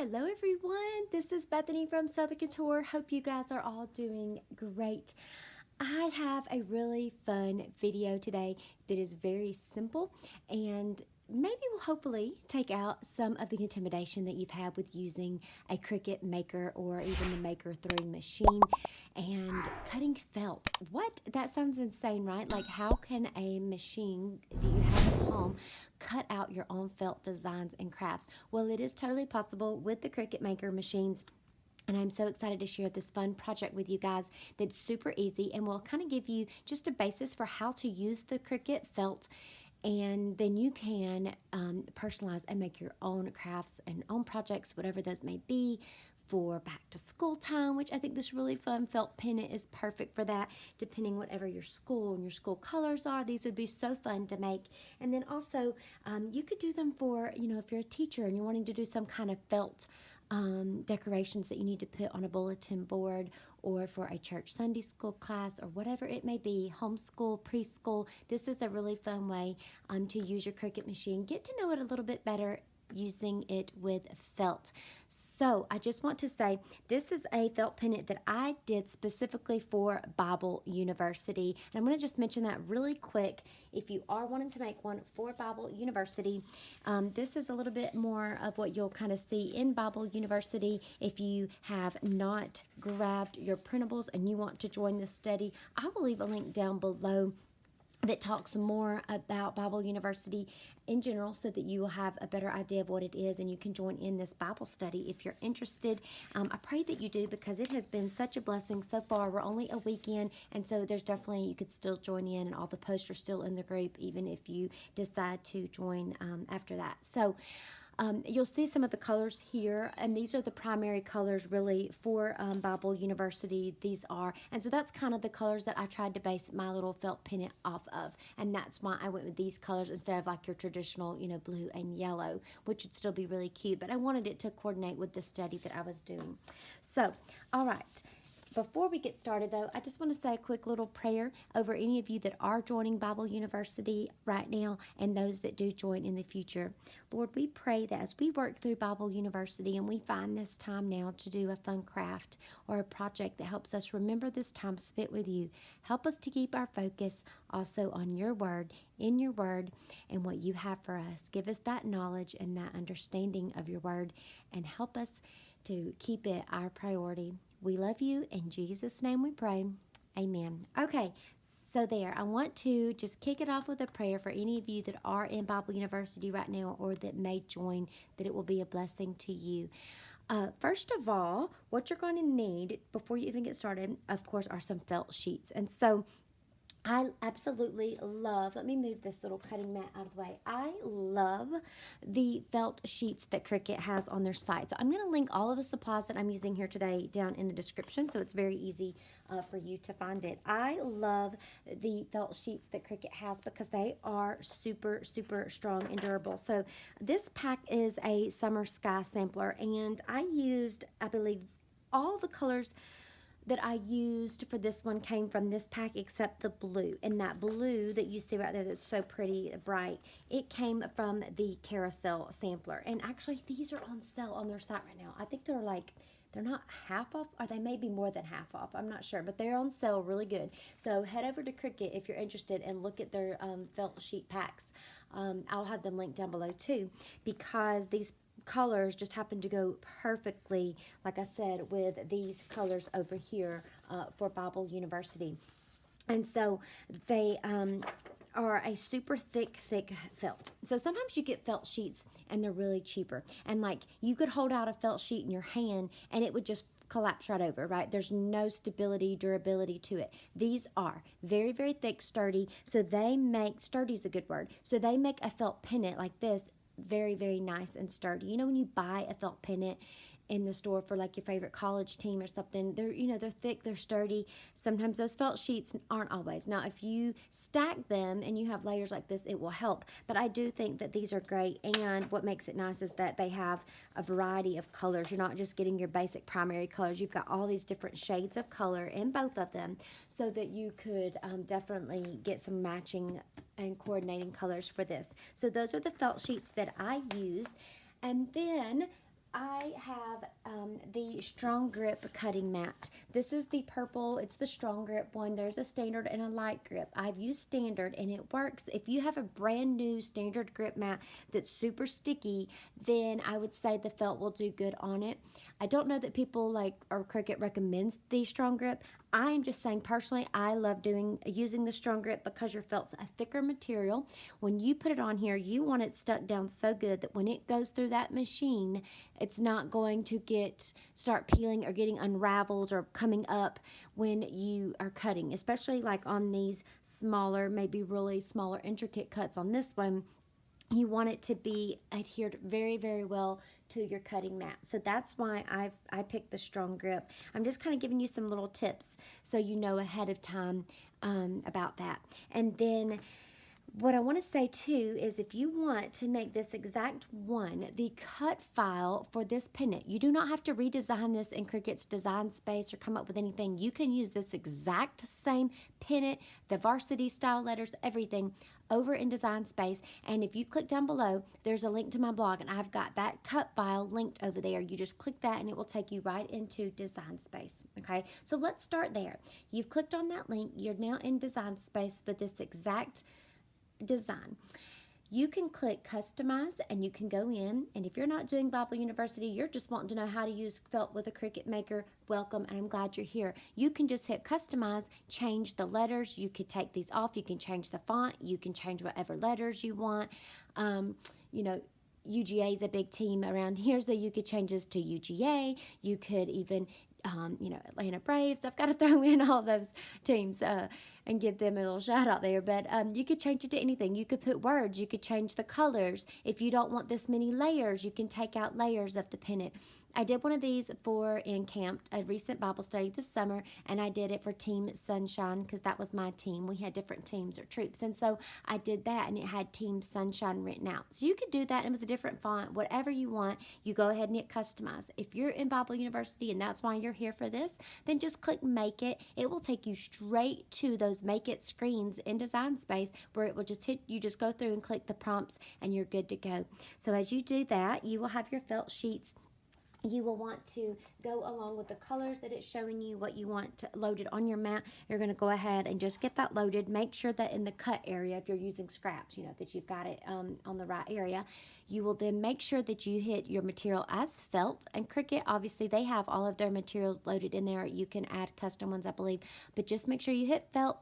Hello everyone, this is Bethany from Southern Couture. Hope you guys are all doing great. I have a really fun video today that is very simple and maybe will hopefully take out some of the intimidation that you've had with using a Cricut maker or even the maker throwing machine and cutting felt. What? That sounds insane, right? Like, how can a machine that you have at home cut out your own felt designs and crafts? Well, it is totally possible with the Cricut maker machines. And I'm so excited to share this fun project with you guys that's super easy and will kind of give you just a basis for how to use the Cricut felt. And then you can personalize and make your own crafts and own projects, whatever those may be, for back to school time, which I think this really fun felt pennant is perfect for that, depending whatever your school and your school colors are. These would be so fun to make. And then also you could do them for, if you're a teacher and you're wanting to do some kind of felt decorations that you need to put on a bulletin board, or for a church Sunday school class, or whatever it may be, homeschool, preschool. This is a really fun way to use your Cricut machine. Get to know it a little bit better using it with felt. So I just want to say this is a felt pennant that I did specifically for Bible University. And I'm going to just mention that really quick. If you are wanting to make one for Bible University, this is a little bit more of what you'll kind of see in Bible University. If you have not grabbed your printables and you want to join the study, I will leave a link down below that talks more about Bible University in general, so that you will have a better idea of what it is and you can join in this Bible study if you're interested. I pray that you do, because it has been such a blessing so far. We're only a week in, and so there's definitely, you could still join in, and all the posts are still in the group even if you decide to join after that. So you'll see some of the colors here, and these are the primary colors really for Bible University. These are, and so that's kind of the colors that I tried to base my little felt pennant off of, and that's why I went with these colors instead of like your traditional, blue and yellow, which would still be really cute, but I wanted it to coordinate with the study that I was doing. So, all right. Before we get started, though, I just want to say a quick little prayer over any of you that are joining Bible University right now and those that do join in the future. Lord, we pray that as we work through Bible University and we find this time now to do a fun craft or a project that helps us remember this time spent with you, help us to keep our focus also on your word, in your word, and what you have for us. Give us that knowledge and that understanding of your word, and help us to keep it our priority. We love you. In Jesus' name we pray. Amen. Okay, so there. I want to just kick it off with a prayer for any of you that are in Bible University right now or that may join, that it will be a blessing to you. First of all, what you're going to need before you even get started, of course, are some felt sheets. And so I absolutely love, let me move this little cutting mat out of the way. I love the felt sheets that Cricut has on their site. So I'm going to link all of the supplies that I'm using here today down in the description, so it's very easy for you to find it. I love the felt sheets that Cricut has because they are super, super strong and durable. So this pack is a Summer Sky sampler, and I used, I believe, all the colors that I used for this one came from this pack except the blue. And that blue that you see right there that's so pretty bright, it came from the Carousel sampler. And actually these are on sale on their site right now. I think they're not half off, or they may be more than half off. I'm not sure, but they're on sale really good. So head over to Cricut if you're interested and look at their felt sheet packs. I'll have them linked down below too, because these colors just happen to go perfectly, like I said, with these colors over here for Bible University. And so they are a super thick felt. So sometimes you get felt sheets and they're really cheaper. And like you could hold out a felt sheet in your hand and it would just collapse right over, right? There's no stability, durability to it. These are very, very thick, sturdy. So they make, sturdy is a good word. So they make a felt pennant like this very, very nice and sturdy. You know, when you buy a felt pennant in the store for like your favorite college team or something, they're thick, they're sturdy. Sometimes those felt sheets aren't always. Now if you stack them and you have layers like this, it will help, but I do think that these are great. And what makes it nice is that they have a variety of colors. You're not just getting your basic primary colors. You've got all these different shades of color in both of them, so that you could definitely get some matching and coordinating colors for this. So those are the felt sheets that I used. And then I have the Strong Grip cutting mat. This is the purple. It's the Strong Grip one. There's a standard and a light grip. I've used standard and it works. If you have a brand new standard grip mat that's super sticky, then I would say the felt will do good on it. I don't know that people like or Cricut recommends the Strong Grip. I am just saying personally, I love using the Strong Grip because your felt's a thicker material. When you put it on here, you want it stuck down so good that when it goes through that machine, it's not going to start peeling or getting unraveled or coming up when you are cutting, especially like on these smaller, maybe really smaller intricate cuts on this one. You want it to be adhered very, very well to your cutting mat. So that's why I picked the Strong Grip. I'm just kind of giving you some little tips so you know ahead of time about that. And then what I want to say too is if you want to make this exact one, the cut file for this pennant, you do not have to redesign this in Cricut's Design Space or come up with anything. You can use this exact same pennant, the varsity style letters, everything over in Design Space. And if you click down below, there's a link to my blog and I've got that cut file linked over there. You just click that and it will take you right into Design Space. Okay, so let's start there. You've clicked on that link. You're now in Design Space for this exact design. You can click customize and you can go in, and if you're not doing Bible University, you're just wanting to know how to use felt with a Cricut Maker, welcome, and I'm glad you're here. You can just hit customize, change the letters. You could take these off. You can change the font. You can change whatever letters you want. You know, UGA is a big team around here, so you could change this to UGA. You could even you know, Atlanta Braves. I've got to throw in all those teams and give them a little shout out there. But you could change it to anything. You could put words. You could change the colors. If you don't want this many layers, you can take out layers of the pennant. I did one of these for Encamped, a recent Bible study this summer, and I did it for Team Sunshine because that was my team. We had different teams or troops, and so I did that, and it had Team Sunshine written out. So you could do that, and it was a different font, whatever you want. You go ahead and hit customize. If you're in Bible University and that's why you're here for this, then just click Make It. It will take you straight to those Make It screens in Design Space where it will just hit, you just go through and click the prompts, and you're good to go. So as you do that, you will have your felt sheets. You will want to go along with the colors that it's showing you, what you want loaded on your mat. You're going to go ahead and just get that loaded. Make sure that in the cut area, if you're using scraps, you know, that you've got it on the right area. You will then make sure that you hit your material as felt. And Cricut, obviously, they have all of their materials loaded in there. You can add custom ones, I believe. But just make sure you hit felt.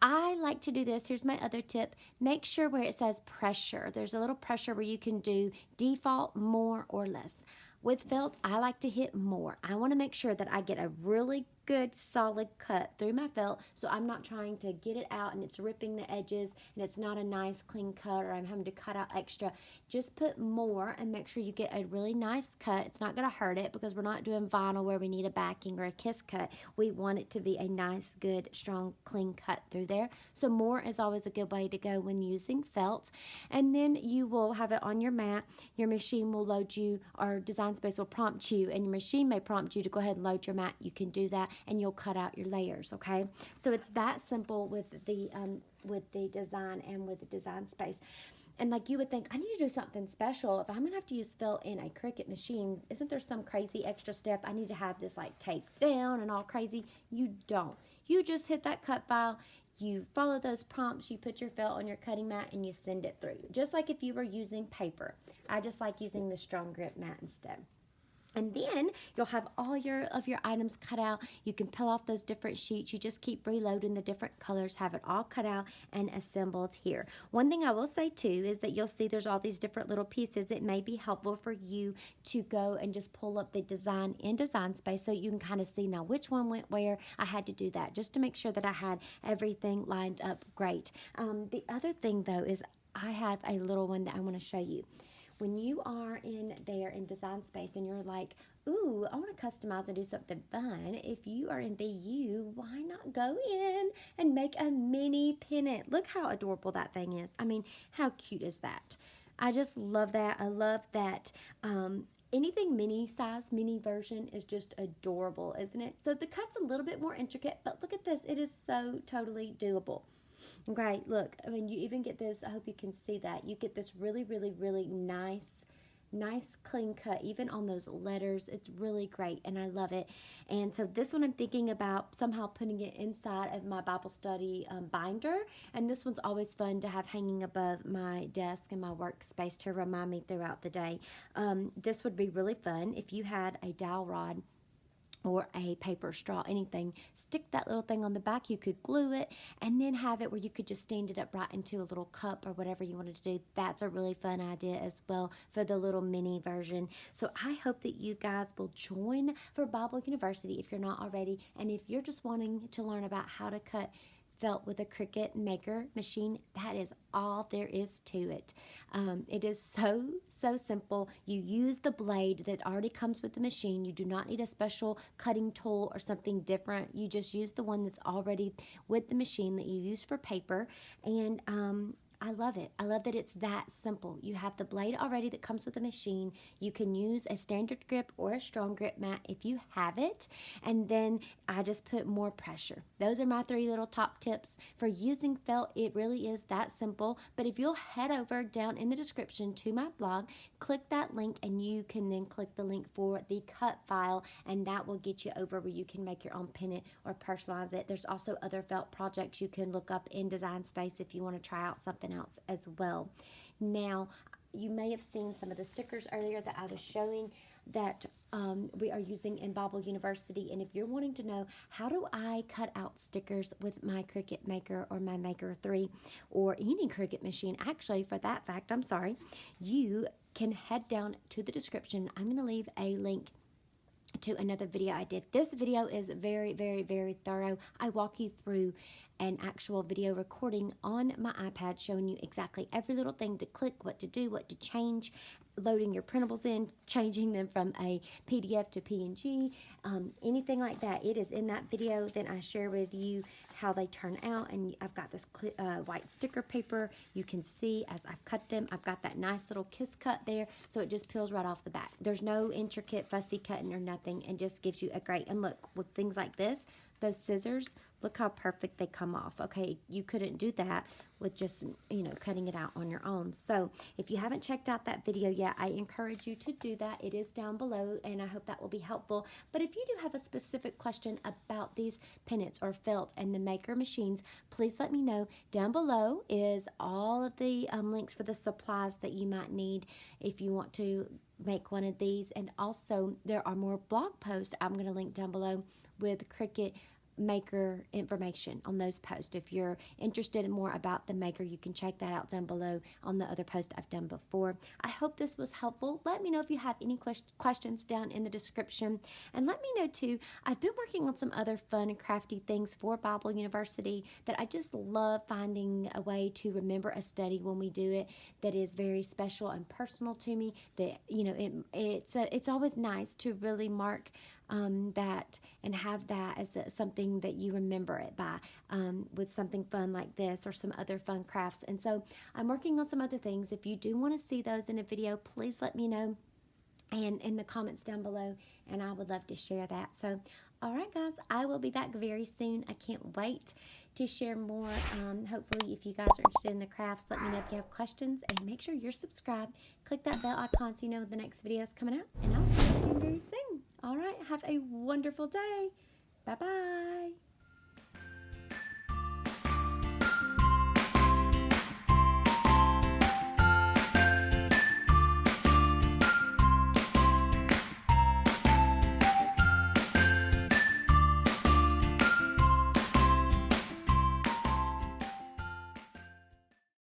I like to do this. Here's my other tip. Make sure where it says pressure, there's a little pressure where you can do default, more, or less. With felt, I like to hit more. I want to make sure that I get a really good solid cut through my felt, so I'm not trying to get it out and it's ripping the edges and it's not a nice clean cut, or I'm having to cut out extra. Just put more and make sure you get a really nice cut. It's not going to hurt it because we're not doing vinyl where we need a backing or a kiss cut. We want it to be a nice, good, strong, clean cut through there. So more is always a good way to go when using felt. And then you will have it on your mat. Your machine will load you, or Design Space will prompt you, and your machine may prompt you to go ahead and load your mat. You can do that, and you'll cut out your layers, okay? So it's that simple with the design and with the Design Space. And like you would think, I need to do something special. If I'm going to have to use felt in a Cricut machine, isn't there some crazy extra step? I need to have this like taped down and all crazy. You don't. You just hit that cut file. You follow those prompts. You put your felt on your cutting mat and you send it through. Just like if you were using paper. I just like using the Strong Grip mat instead. And then you'll have all of your items cut out. You can peel off those different sheets. You just keep reloading the different colors, have it all cut out and assembled here. One thing I will say too is that you'll see there's all these different little pieces. It may be helpful for you to go and just pull up the design in Design Space so you can kind of see now which one went where. I had to do that just to make sure that I had everything lined up great. The other thing though is I have a little one that I want to show you. When you are in there in Design Space and you're like, ooh, I want to customize and do something fun. If you are in VU, why not go in and make a mini pennant? Look how adorable that thing is. I mean, how cute is that? I just love that. I love that. Anything mini size, mini version is just adorable, isn't it? So the cut's a little bit more intricate, but look at this. It is so totally doable. Great, look, I mean, you even get this, I hope you can see that. You get this really, really, really nice nice clean cut, even on those letters. It's really great, and I love it. And so this one I'm thinking about somehow putting it inside of my Bible study binder, and this one's always fun to have hanging above my desk and my workspace to remind me throughout the day. This would be really fun if you had a dowel rod or a paper straw, anything. Stick that little thing on the back. You could glue it and then have it where you could just stand it up right into a little cup or whatever you wanted to do. That's a really fun idea as well for the little mini version. So I hope that you guys will join for Bible University if you're not already, and if you're just wanting to learn about how to cut felt with a Cricut Maker machine, that is all there is to it. It is so simple. You use the blade that already comes with the machine. You do not need a special cutting tool or something different. You just use the one that's already with the machine that you use for paper, and I love it. I love that it's that simple. You have the blade already that comes with the machine. You can use a standard grip or a strong grip mat if you have it. And then I just put more pressure. Those are my 3 little top tips for using felt. It really is that simple. But if you'll head over down in the description to my blog, click that link, and you can then click the link for the cut file, and that will get you over where you can make your own pennant or personalize it. There's also other felt projects you can look up in Design Space if you want to try out something else as well. Now, you may have seen some of the stickers earlier that I was showing that we are using in Bible University. And if you're wanting to know how do I cut out stickers with my Cricut Maker or my Maker 3 or any Cricut machine, actually for that fact, I'm sorry, you can head down to the description. I'm going to leave a link to another video I did. This video is very thorough. I walk you through an actual video recording on my iPad showing you exactly every little thing to click, what to do, what to change, loading your printables in, changing them from a PDF to PNG, anything like that. It is in that video. Then I share with you how they turn out, and I've got this white sticker paper. You can see as I've cut them, I've got that nice little kiss cut there, so it just peels right off the back. There's no intricate fussy cutting or nothing, and just gives you a great, and look, with things like this, those scissors, look how perfect they come off. Okay, you couldn't do that with just, cutting it out on your own. So if you haven't checked out that video yet, I encourage you to do that. It is down below, and I hope that will be helpful. But if you do have a specific question about these pennants or felt and the Maker machines, please let me know. Down below is all of the links for the supplies that you might need if you want to make one of these. And also there are more blog posts I'm going to link down below with Cricut Maker information on those posts. If you're interested in more about the Maker, you can check that out down below on the other post I've done before. I hope this was helpful. Let me know if you have any questions down in the description, and let me know too, I've been working on some other fun and crafty things for Bible University that I just love finding a way to remember a study when we do it that is very special and personal to me, that it's always nice to really mark that and have that as something that you remember it by, with something fun like this or some other fun crafts. And so I'm working on some other things. If you do want to see those in a video, please let me know and in the comments down below, and I would love to share that. So all right guys, I will be back very soon. I can't wait to share more. Hopefully if you guys are interested in the crafts, let me know if you have questions, and make sure you're subscribed. Click that bell icon so you know the next video is coming out, and I'll see you very soon. All right, have a wonderful day. Bye-bye.